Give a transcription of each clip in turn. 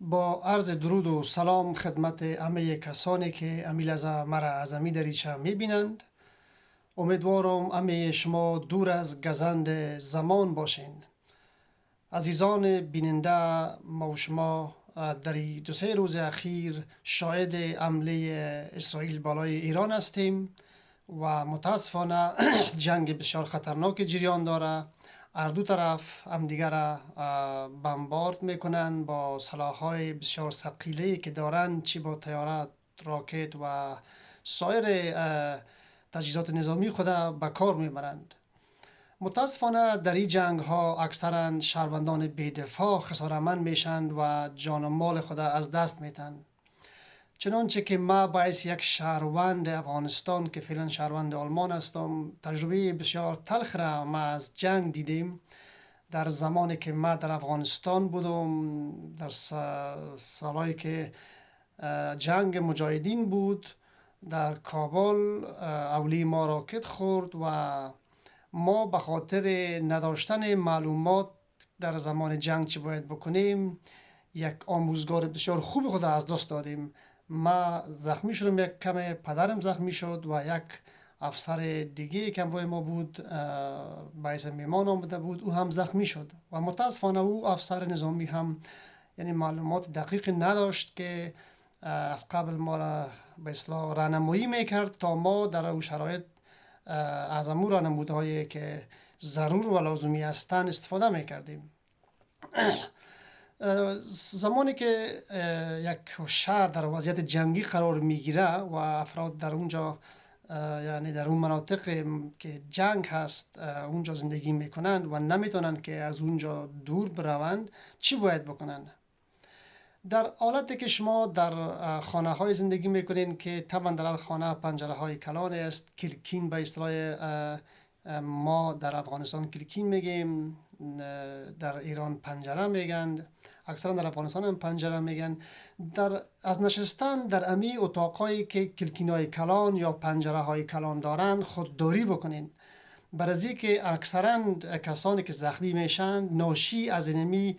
با عرض درود و سلام خدمت همه کسانی که امی لحظه مرا از امی دریچه میبینند. امیدوارم همه شما دور از گزند زمان باشین. عزیزان بیننده، ما و شما در این دو سه روز اخیر شاهد حمله اسرائیل بالای ایران هستیم و متاسفانه جنگ بسیار خطرناک جریان داره. هر دو طرف همدیگر را بمبارد میکنن با سلاح‌های بسیار ثقیلی که دارن، چی با طیاره، راکت و سایر تجهیزات نظامی خود به کار میبرند. متاسفانه در این جنگ ها اکثرا شهروندان بی‌دفاع خسارتمند میشند و جان و مال خود از دست میتن. چنانچه که ما باعث یک شهروند افغانستان که فعلا شهروند آلمان هستم، تجربه بسیار تلخ را ما از جنگ دیدیم. در زمانی که ما در افغانستان بودم، در سالهایی که جنگ مجاهدین بود، در کابل اولی ما راکت خورد و ما به خاطر نداشتن معلومات در زمان جنگ چی باید بکنیم، یک آموزگار بسیار خوب خود از دست دادیم. ما زخمی شدم، یک کم پدرم زخمی شد و یک افسر دیگه که همراه ما بود باعث میمان آمده بود، او هم زخمی شد و متاسفانه او افسر نظامی هم یعنی معلومات دقیق نداشت که از قبل ما را به اصطلاح راهنمایی میکرد تا ما در او شرایط از امور راهنمودهایی که ضرور و لازمی هستند استفاده میکردیم. زمانی که یک شهر در وضعیت جنگی قرار میگیره و افراد در اونجا یعنی در اون مناطق که جنگ هست اونجا زندگی میکنند و نمیتونند که از اونجا دور بروند، چی باید بکنند؟ در حالتی که شما در خانه های زندگی میکنین که طبعا در هر خانه پنجره های کلان است، کلکین به اصطلاح ما در افغانستان کلکین میگیم، در ایران پنجره میگن، اکثرا در افغانستان هم پنجره میگن. از نشستن در امی اتاقایی که کلکین های کلان یا پنجره های کلان دارن خودداری بکنین، برای که اکثرا کسانی که زخمی میشن ناشی از اینمی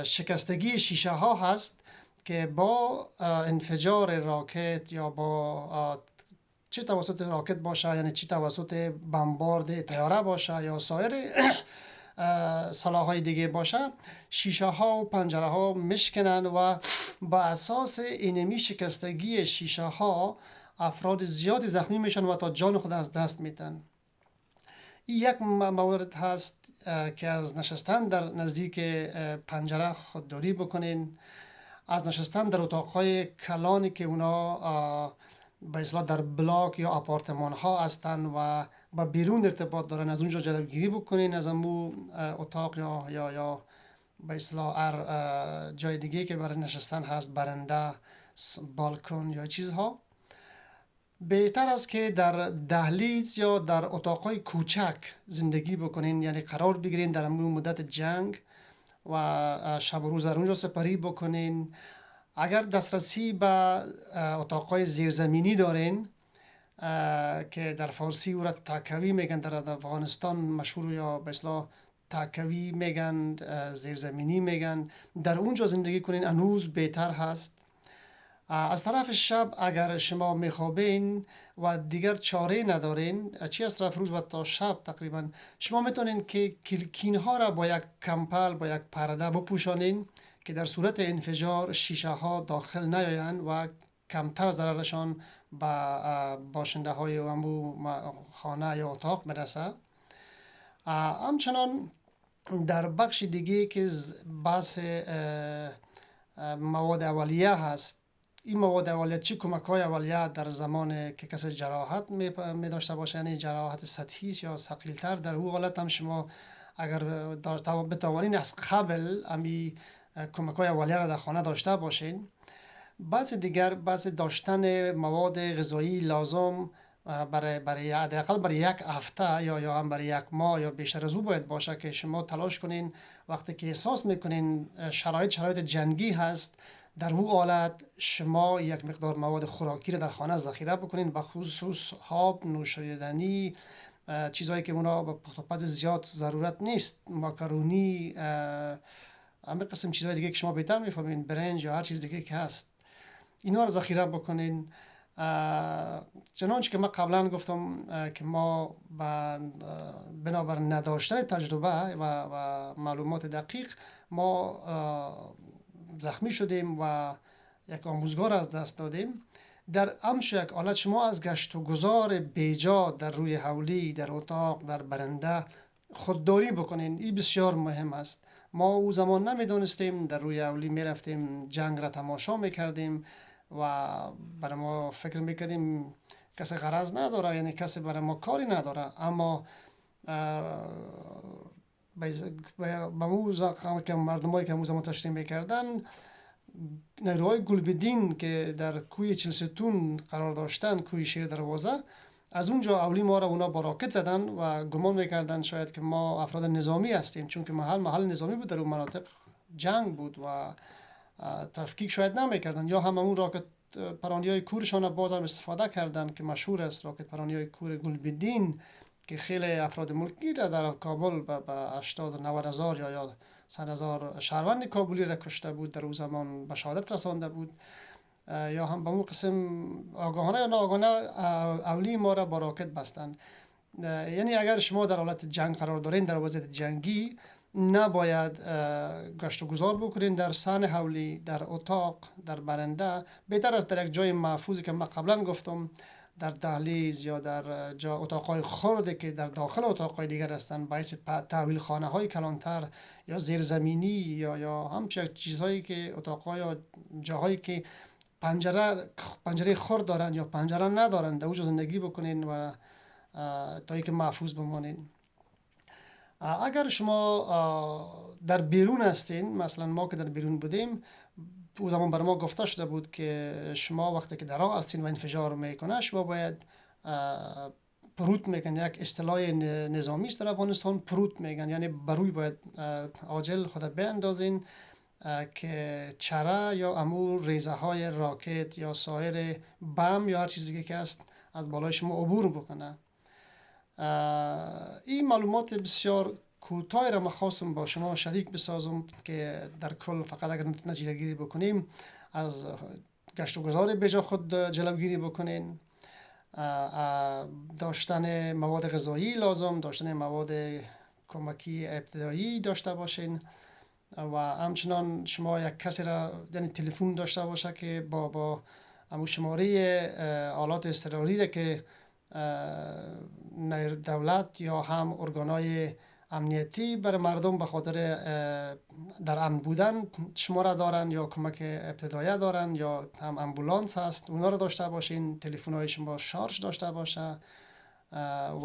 شکستگی شیشه ها هست که با انفجار راکت یا با چه توسط راکت باشه، یعنی چه توسط بمبارد طیاره باشه یا سایر سلاح‌های دیگه باشه، شیشه ها و پنجره ها مشکنن و با اساس اینمی شکستگی شیشه ها افراد زیادی زخمی میشن و تا جان خود از دست میتن. یک مورد هست که از نشستن در نزدیک پنجره خودداری بکنین، از نشستن در اتاقهای کلانی که اونا به اصطلاح در بلاک یا آپارتمان ها هستن و با بیرون ارتباط دارن، از اونجا جلوگیری بکنین، از امو اتاق یا به اصطلاح هر جای دیگه که برای نشستن هست، برنده، بالکن یا چیزها. بهتر است که در دهلیز یا در اتاقهای کوچک زندگی بکنین، یعنی قرار بگیرین در امو مدت جنگ و شب و روز در اونجا سپری بکنین. اگر دسترسی به اتاقهای زیرزمینی دارین که در فارسی او را تاکوی میگن، در افغانستان مشهور یا به اصطلاح تاکوی میگن، زیرزمینی میگن، در اونجا زندگی کنین هنوز بهتر هست. از طرف شب اگر شما میخوابین و دیگر چاره ندارین، چی از طرف روز و تا شب تقریبا، شما میتونین که کلکین ها را با یک کمپل، با یک پرده بپوشانین که در صورت انفجار شیشه ها داخل نیاین و کمتر ضررشان به باشنده های امو خانه یا اتاق برسه. همچنان در بخش دیگه که بحث مواد اولیه هست، این مواد اولیه چی کمک های اولیه در زمان که کسی جراحت می داشته باشه، یعنی جراحت سطحی یا ثقیل‌تر، در او حالت هم شما اگر بتوانین از قبل امی کمک های اولیه را در خانه داشته باشین. بعض دیگر داشتن مواد غذایی لازم برای حداقل برای یک هفته یا هم برای یک ماه یا بیشتر از او باید باشه که شما تلاش کنین وقتی که احساس میکنین شرایط جنگی هست، در او حالت شما یک مقدار مواد خوراکی را در خانه ذخیره بکنین، به خصوص آب، نوشیدنی، چیزهایی که اونا با پخت و پز زیاد ضرورت نیست، ماکارونی، همه قسم چیزهای دیگه که شما بهتر میفهمین، برنج یا هر چیز دیگه که هست، اینا رو ذخیره بکنین. چنانچه که من قبلا گفتم که ما بنابر نداشتن تجربه و معلومات دقیق ما زخمی شدیم و یک آموزگار از دست دادیم. در امش یک حالت شما از گشت و گذار بیجا در روی حولی، در اتاق، در برنده خودداری بکنین. این بسیار مهم است. ما او زمان نمیدونستیم، در روی حولی میرفتیم جنگ را تماشا میکردیم و برای ما فکر میکردیم کسی غرض نداره، یعنی کسی برای ما کاری نداره. اما به که مردمایی که موزه تشریح میکردن، نیروهای گلبدین که در کوی چلستون قرار داشتن، کوی شیر دروازه، از اونجا اولی ما را اونا با راکت زدن و گمان میکردن شاید که ما افراد نظامی هستیم، چون که محل نظامی بود، در اون مناطق جنگ بود و تفکیک شاید نمیکردن، یا هم اون راکت پرانی های کورشان باز هم استفاده کردن که مشهور است، راکت پرانی های کور گلبدین که خیلی افراد ملکی را در کابل به 80 و 90 هزار یا 100 هزار شهروند کابلی را کشته بود، در اون زمان به شهادت رسانده بود. یا هم به اون قسم آگاهانه یا ناآگاهانه اولی ما را با راکت بستند. یعنی اگر شما در حالت جنگ قرار دارین، در وضعیت جنگی، نباید گشت و گذار بکنین در صحن حولی، در اتاق، در برنده. بهتر است در یک جای محفوظی که من قبلا گفتم، در دهلیز یا در اتاقهای خرده که در داخل اتاقهای دیگر هستند، باعث تحویل خانه های کلانتر یا زیرزمینی یا همچنین چیزهایی که اتاقهای یا جاهایی که پنجره خرد دارن یا پنجره ندارن، در اونجا زندگی بکنین و تا اینکه محفوظ بمانین. اگر شما در بیرون هستین، مثلا ما که در بیرون بودیم، او زمان بر ما گفته شده بود که شما وقتی که در راه هستین و انفجار میکنه، شما باید پروت میگن، یک اصطلاح نظامی است در افغانستان، پروت میگن، یعنی بروی باید عاجل خود بیندازین که چره یا امور ریزه های راکت یا سایر بم یا هر چیزی که هست از بالای شما عبور بکنه. این معلومات بسیار کوتاهی را من خواستم با شما شریک بسازم که در کل فقط اگر نتیجه گیری بکنیم، از گشت و گذار بجا خود جلوگیری بکنین، داشتن مواد غذایی لازم، داشتن مواد کمکی ابتدایی داشته باشین و همچنان شما یک کسی را، یعنی تلفن داشته باشه که با همون شماره آلات اضطراری را که دولت یا هم ارگانهای امنیتی برای مردم به خاطر در امن بودن شماره دارن یا کمک ابتدایی دارن یا هم امبولانس هست، اونا رو داشته باشین. تلفن های شما شارژ داشته باشه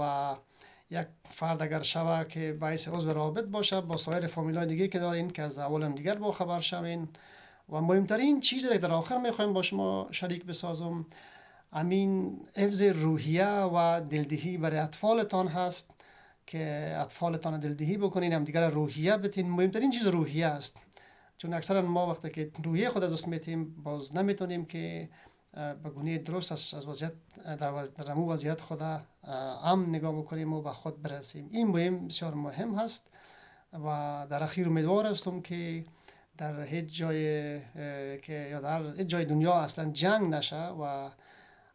و یک فرد اگر شوه که باعث عضو رابط باشه با سایر فامیلای دیگه که دارین که از اول دیگر با خبر شوین. و مهمترین چیزی که در آخر میخوایم با شما شریک بسازم، امین حفظ روحیه و دلدهی برای اطفالتان هست که اطفالتان دلدهی بکنین، هم دیگر روحیه بتین. مهمترین چیز روحیه است، چون اکثرا ما وقتی که روحیه خود از دست میتیم، باز نمیتونیم که به گونه درست از وضعیت در همون وضعیت خود امن نگاه بکنیم و به خود برسیم. این مهم، بسیار مهم هست و در اخیر امیدوار هستم که در هیچ جای که یا در هیچ جای دنیا اصلا جنگ نشه و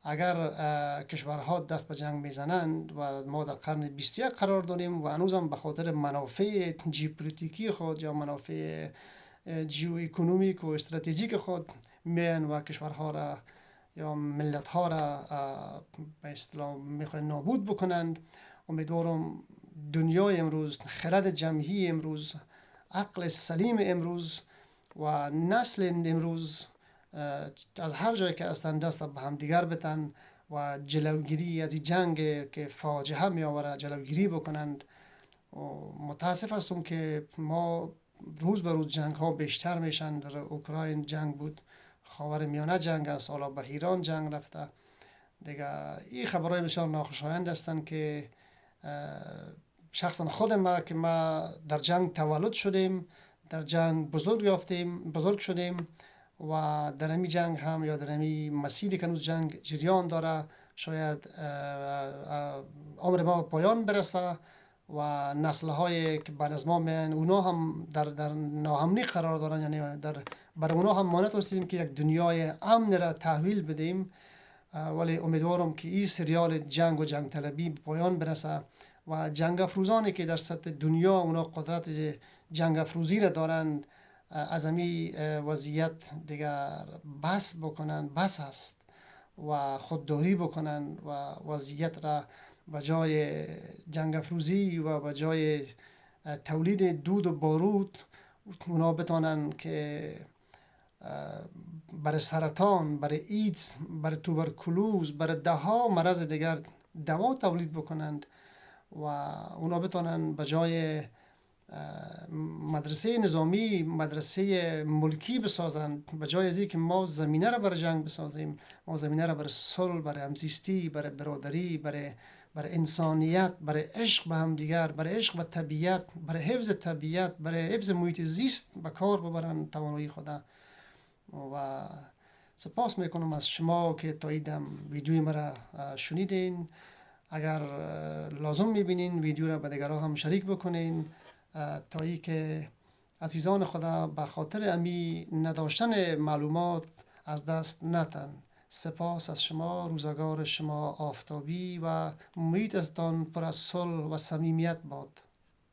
اگر کشورها دست به جنگ میزنند و ما در قرن 21 قرار داریم و هنوزم به خاطر منافع ژئوپلیتیکی خود یا منافع جیو اکونومیک و استراتژیک خود میان و کشورها را یا ملت‌ها را به اصطلاح میخوان نابود بکنند، امیدوارم دنیای امروز، خرد جمعی امروز، عقل سلیم امروز و نسل امروز از هر جایی که هستند دست به هم دیگر بتن و جلوگیری از این جنگ که فاجعه می آورد جلوگیری بکنند. و متاسف هستم که ما روز به روز جنگ ها بیشتر میشن. در اوکراین جنگ بود، خاورمیانه جنگ است، حالا به ایران جنگ رفته دیگه. این خبرهای بسیار ناخوشایند هستند که شخصا خود ما که ما در جنگ تولد شدیم، در جنگ بزرگ شدیم و در همی جنگ هم یا در همی مسیری که هنوز جنگ جریان داره، شاید عمر ما پایان برسه و نسل‌های که بعد از ما میان اونا هم در ناامنی قرار دارن، یعنی برای اونا هم ما نتونستیم که یک دنیای امن را تحویل بدیم. ولی امیدوارم که این سریال جنگ و جنگ طلبی به پایان برسه و جنگ افروزانی که در سطح دنیا اونا قدرت جنگ افروزی را دارند از امی وضعیت دیگر بس بکنن، بس است و خودداری بکنن و وضعیت را به جای جنگ افروزی و به جای تولید دود و بارود اونا بتانن که برای سرطان، برای ایدز، برای توبرکلوز، برای ده ها مرض دیگر دوا تولید بکنند و اونا بتانن به جای مدرسه نظامی مدرسه ملکی بسازند. به جای از که ما زمینه را برای جنگ بسازیم، ما زمینه را برای صلح، برای همزیستی، برای برادری، برای انسانیت، برای عشق به هم دیگر، برای عشق به طبیعت، برای حفظ طبیعت، برای حفظ محیط زیست به کار ببرن توانایی خدا. و سپاس میکنم از شما که تا ایدم ویدیوی مرا شنیدین. اگر لازم میبینین ویدیو را به دیگران هم شریک بکنین تا ای که عزیزان خدا به خاطر امی نداشتن معلومات از دست نتن. سپاس از شما. روزگار شما آفتابی و محیطتان پر از صلح و صمیمیت باد.